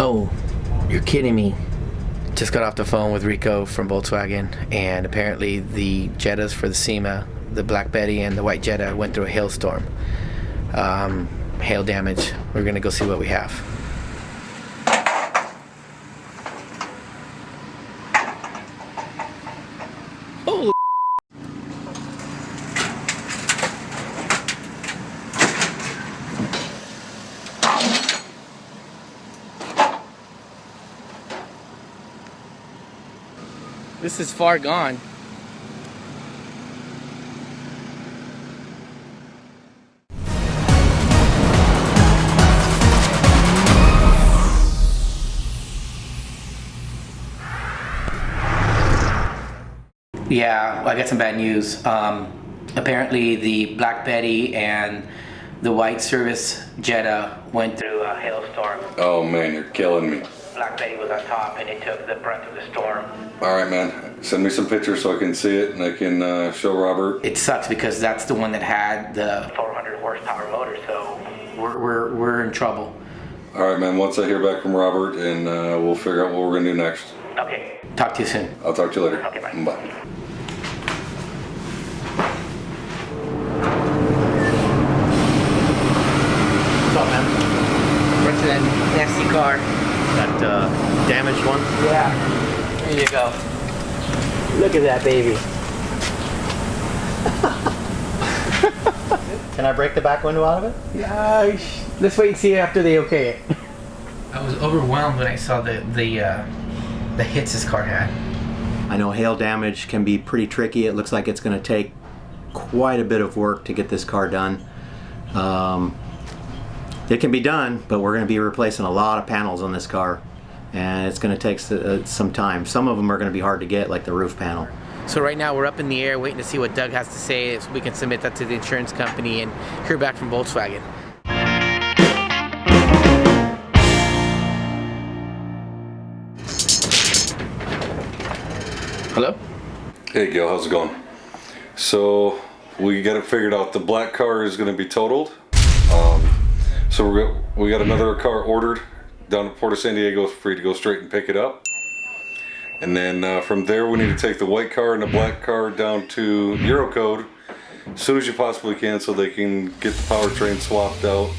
Oh, you're kidding me. Just got off the phone with Rico from Volkswagen, and apparently the Jettas for the SEMA, the Black Betty and the White Jetta, went through a hailstorm. Hail damage. We're gonna go see what we have. Holy this is far gone. Yeah, I got some bad news. Apparently the Black Betty and the white service Jetta went through a hailstorm. Oh man, you're killing me. Black Betty was on top and it took the brunt of the storm. Alright man, send me some pictures so I can see it and I can show Robert. It sucks because that's the one that had the 400 horsepower motor, so we're in trouble. Alright man, once I hear back from Robert and we'll figure out what we're gonna do next. Okay, talk to you soon. I'll talk to you later. Okay, bye. Bye. What's up, man? Run to that nasty car. That damaged one? Yeah. There you go. Look at that baby. Can I break the back window out of it? Yeah. Let's wait and see after they okay it. I was overwhelmed when I saw the hits this car had. I know hail damage can be pretty tricky. It looks like it's going to take quite a bit of work to get this car done. It can be done, but we're going to be replacing a lot of panels on this car, and it's going to take some time. Some of them are going to be hard to get, like the roof panel. So right now we're up in the air waiting to see what Doug has to say so we can submit that to the insurance company and hear back from Volkswagen. Hello? Hey Gil, how's it going? So we got it figured out. The black car is going to be totaled. So we got another car ordered down to Port of San Diego for you to go straight and pick it up. And then from there we need to take the white car and the black car down to Eurocode as soon as you possibly can so they can get the powertrain swapped out.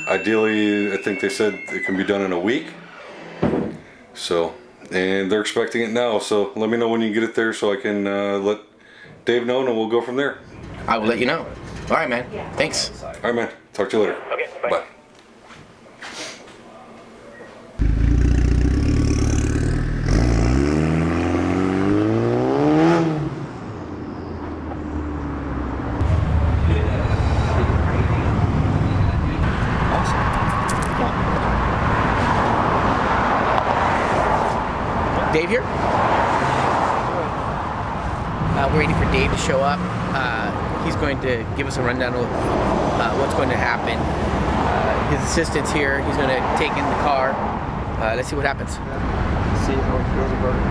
Ideally, I think they said it can be done in a week. So, and they're expecting it now, so let me know when you get it there so I can let Dave know and we'll go from there. I will let you know. All right, man. Thanks. All right, man. Talk to you later. Okay, bye. Bye. Dave here? We're waiting for Dave to show up. He's going to give us a rundown of what's going to happen. His assistant's here. He's going to take in the car. Let's see what happens. See how it feels about it.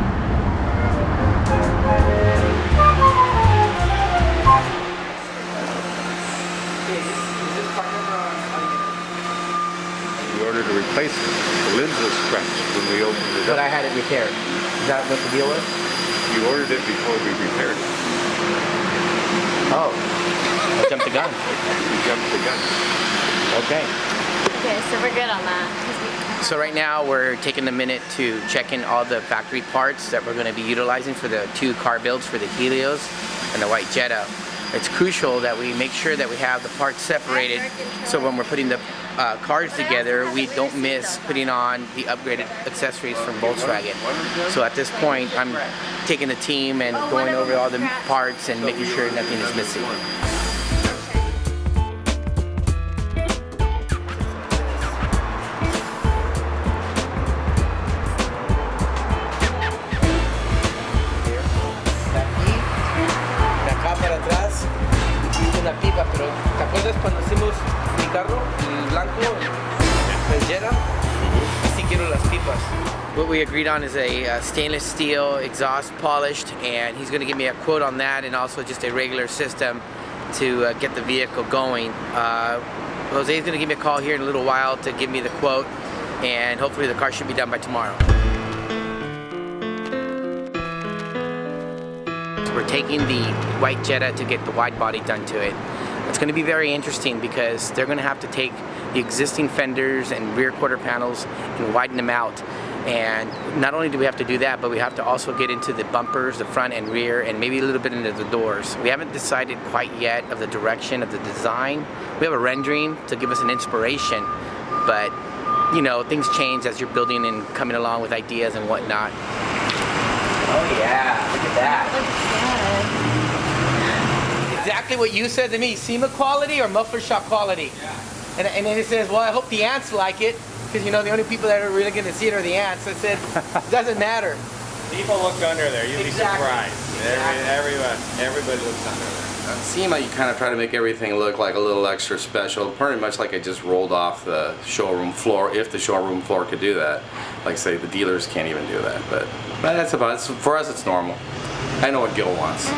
We ordered a replacement. The lens was scratched when we opened it But up. I had it repaired. Is that what the deal was? You ordered it before we repaired it. Oh, I jumped the gun. You jumped the gun. Okay. Okay, so we're good on that. So right now we're taking a minute to check in all the factory parts that we're going to be utilizing for the two car builds for the Helios and the White Jetta. It's crucial that we make sure that we have the parts separated so when we're putting the cars together we don't miss putting on the upgraded accessories from Volkswagen. So at this point I'm taking the team and going over all the parts and making sure nothing is missing. Una pipa, pero ¿te acuerdas cuando hicimos mi carro, el blanco, el Jetta? Así quiero las pipas. What we agreed on is a stainless steel exhaust polished, and he's going to give me a quote on that and also just a regular system to get the vehicle going. Jose's going to give me a call here in a little while to give me the quote. and hopefully the car should be done by tomorrow. So we're taking the white Jetta to get the wide body done to it. It's going to be very interesting because they're going to have to take the existing fenders and rear quarter panels and widen them out. And not only do we have to do that, but we have to also get into the bumpers, the front and rear, and maybe a little bit into the doors. We haven't decided quite yet of the direction of the design. We have a rendering to give us an inspiration, but you know, things change as you're building and coming along with ideas and whatnot. Oh yeah, look at that. Exactly what you said to me, SEMA quality or muffler shop quality? Yeah. And then it says, well, I hope the ants like it. Because you know, the only people that are really going to see it are the ants. I said, it doesn't matter. People look under there. You'd be surprised. Everybody looks under there. On SEMA, you kind of try to make everything look like a little extra special, pretty much like I just rolled off the showroom floor, if the showroom floor could do that. Like say, the dealers can't even do that, but that's about it. For us, it's normal. I know what Gil wants.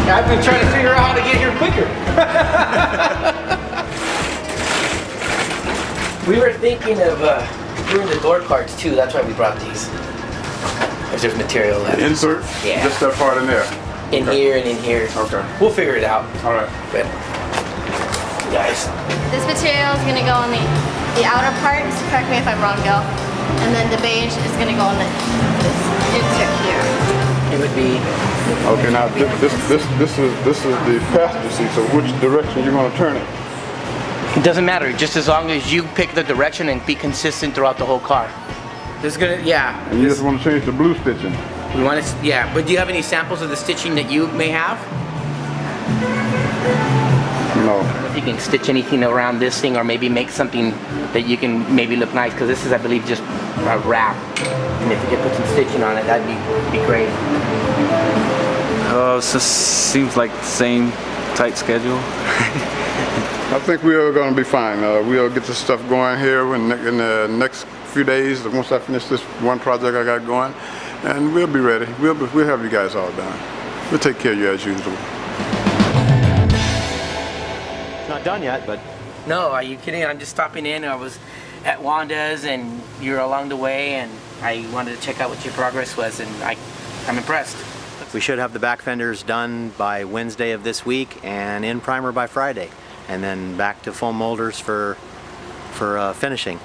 I've been trying to figure out how to get here quicker. We were thinking of doing the door cards too. That's why we brought these. If there's material left. Insert? Yeah. Just that part in there? In here and in here. Okay. We'll figure it out. All right. But, guys. This material is going to go on the outer parts, correct me if I'm wrong, Gil. And then the beige is going to go on this insert here. It would be. Okay, now this is the passenger seat, so which direction you going to turn it? It doesn't matter, just as long as you pick the direction and be consistent throughout the whole car. This is gonna, yeah. And you just want to change the blue stitching? We want to, yeah. But do you have any samples of the stitching that you may have? No. I don't know if you can stitch anything around this thing, or maybe make something that you can maybe look nice, because this is, I believe, just a wrap. And if you could put some stitching on it, that'd be great. It just seems like the same tight schedule. I think we are going to be fine. We'll get this stuff going here in the next few days. Once I finish this one project I got going, and we'll be ready. We'll have you guys all done. We'll take care of you as usual. It's not done yet, but No, are you kidding? I'm just stopping in. I was at Wanda's, and you're along the way, and I wanted to check out what your progress was, and I'm impressed. we should have the back fenders done by Wednesday of this week and in primer by Friday, and then back to foam molders for finishing.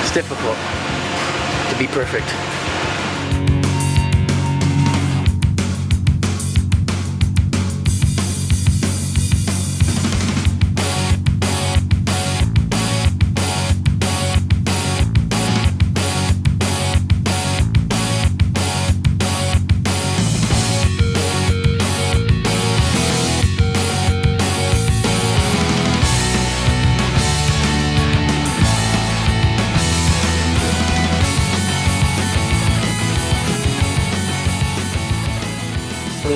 It's difficult to be perfect.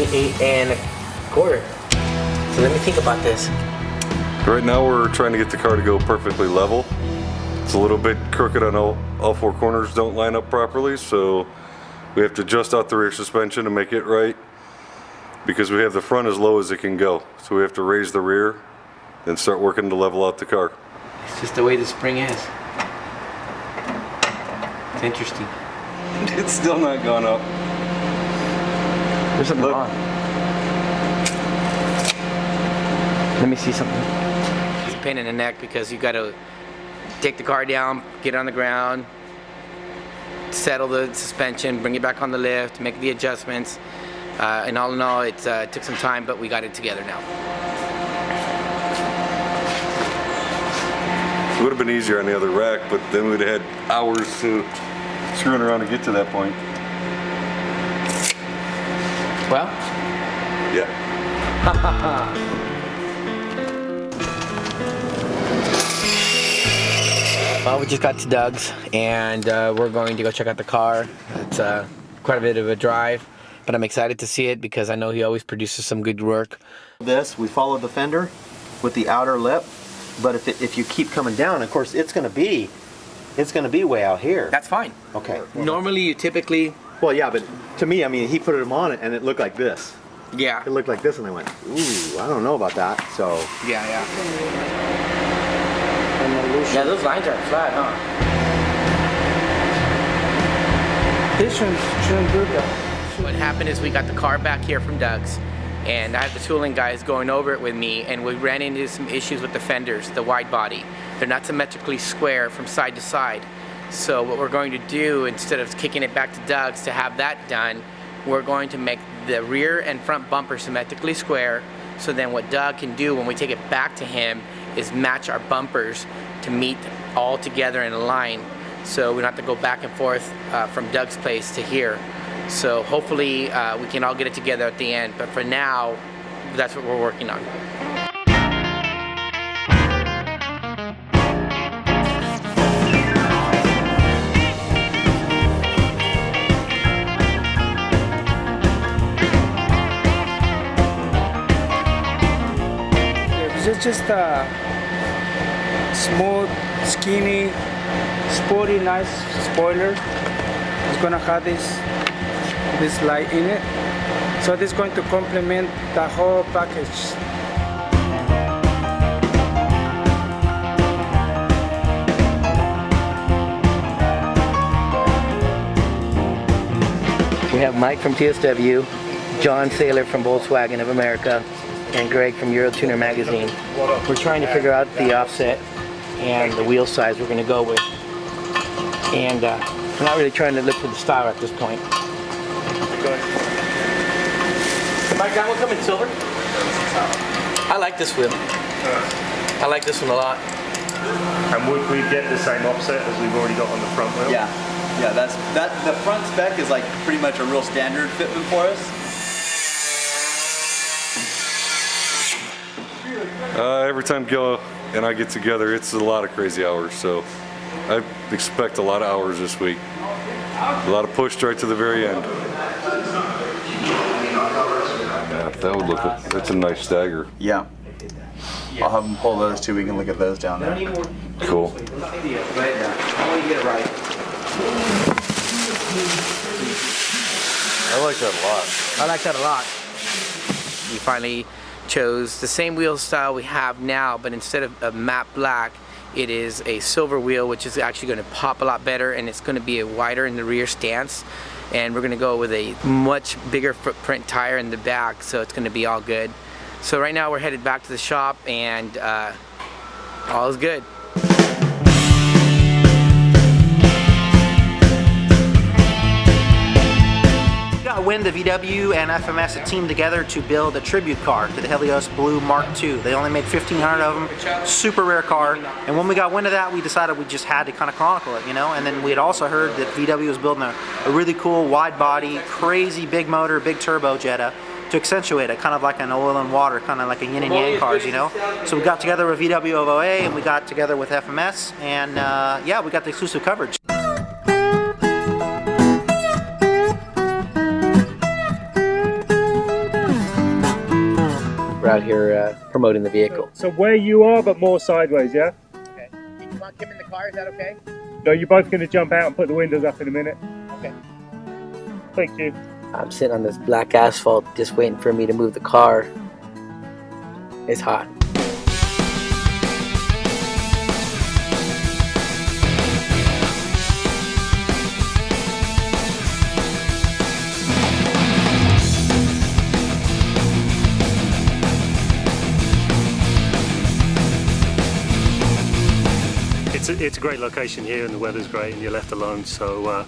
$8.25. So let me think about this. Right now we're trying to get the car to go perfectly level. It's a little bit crooked on all four corners, don't line up properly, so we have to adjust out the rear suspension to make it right, because we have the front as low as it can go. So we have to raise the rear and start working to level out the car. It's just the way the spring is. It's interesting. It's still not gone up. There's something wrong. Let me see something. It's a pain in the neck because you got to take the car down, get it on the ground, settle the suspension, bring it back on the lift, make the adjustments. And all in all, it took some time, but we got it together now. It would have been easier on the other rack, but then we'd have had hours to screwing around to get to that point. Well? Yeah. Well, we just got to Doug's, and we're going to go check out the car. It's quite a bit of a drive, but I'm excited to see it because I know he always produces some good work. We followed the fender with the outer lip, but if you keep coming down, of course, it's going to be way out here. That's fine. Okay. Normally, you typically... Well, yeah, but to me, I mean, he put them on it and it looked like this. Yeah. It looked like this, and I went, ooh, I don't know about that. So. Yeah. Yeah, those lines aren't flat, huh? This shouldn't do that. What happened is we got the car back here from Doug's, and I had the tooling guys going over it with me, and we ran into some issues with the fenders, the wide body. They're not symmetrically square from side to side. So what we're going to do, instead of kicking it back to Doug's to have that done, we're going to make the rear and front bumper symmetrically square. So then what Doug can do when we take it back to him is match our bumpers to meet all together in a line. So we don't have to go back and forth from Doug's place to here. So hopefully we can all get it together at the end. But for now, that's what we're working on. It's just a smooth, skinny, sporty, nice spoiler. It's gonna have this light in it. So this is going to complement the whole package. We have Mike from TSW, John Saylor from Volkswagen of America, and Greg from Eurotuner magazine. We're trying to figure out the offset and the wheel size we're going to go with. And we're not really trying to look for the style at this point. Mike, that one come in silver? I like this wheel. I like this one a lot. And would we get the same offset as we've already got on the front wheel? Yeah, the front spec is like pretty much a real standard fitment for us. Every time Gil and I get together, it's a lot of crazy hours, so I expect a lot of hours this week. A lot of push right to the very end. Yeah, that would look, that's a nice stagger. Yeah. I'll have them pull those too, we can look at those down there. Cool. I want you to get it right. I like that a lot. I like that a lot. We finally chose the same wheel style we have now, but instead of a matte black, it is a silver wheel, which is actually going to pop a lot better, and it's going to be a wider in the rear stance. And we're going to go with a much bigger footprint tire in the back, so it's going to be all good. So right now we're headed back to the shop, and all is good. When the VW and FMS had teamed together to build a tribute car to the Helios Blue Mark II. They only made 1,500 of them, super rare car. And when we got wind of that, we decided we just had to kind of chronicle it, you know. And then we had also heard that VW was building a really cool wide body, crazy big motor, big turbo Jetta to accentuate it, kind of like an oil and water, kind of like a yin and yang cars, you know. So we got together with VW of OA and we got together with FMS, and yeah, we got the exclusive coverage. Out here promoting the vehicle. So where you are, but more sideways, yeah? Okay. You want Kim in the car, is that okay? No, you're both going to jump out and put the windows up in a minute. Okay. Thank you. I'm sitting on this black asphalt just waiting for me to move the car. It's hot. It's a great location here and the weather's great and you're left alone, so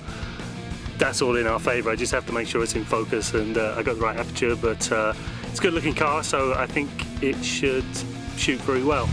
that's all in our favour. I just have to make sure it's in focus and I got the right aperture, but it's a good looking car, so I think it should shoot very well.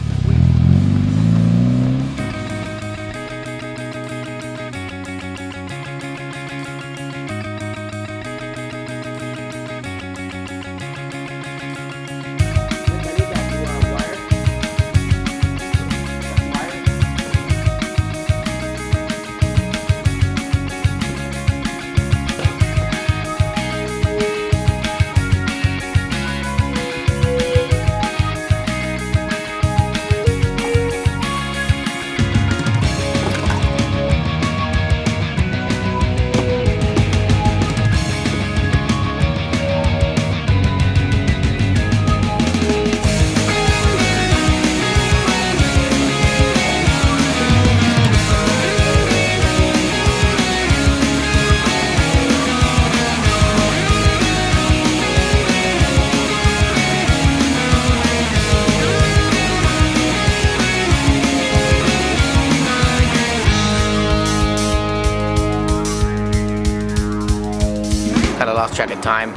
track of time.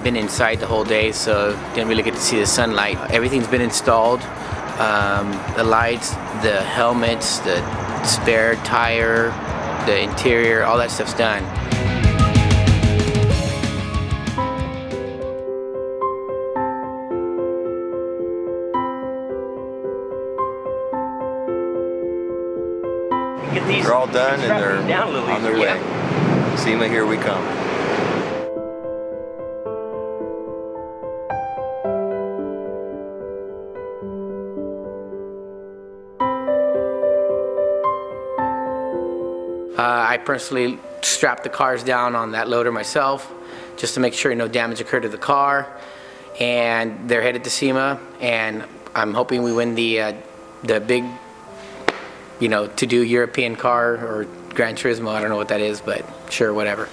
Been inside the whole day, so didn't really get to see the sunlight. Everything's been installed. The lights, the helmets, the spare tire, the interior, all that stuff's done. They're all done and they're on their way. SEMA, here we come. I personally strapped the cars down on that loader myself just to make sure no damage occurred to the car. And they're headed to SEMA, and I'm hoping we win the big, to do European car or Gran Turismo. I don't know what that is, but sure, whatever.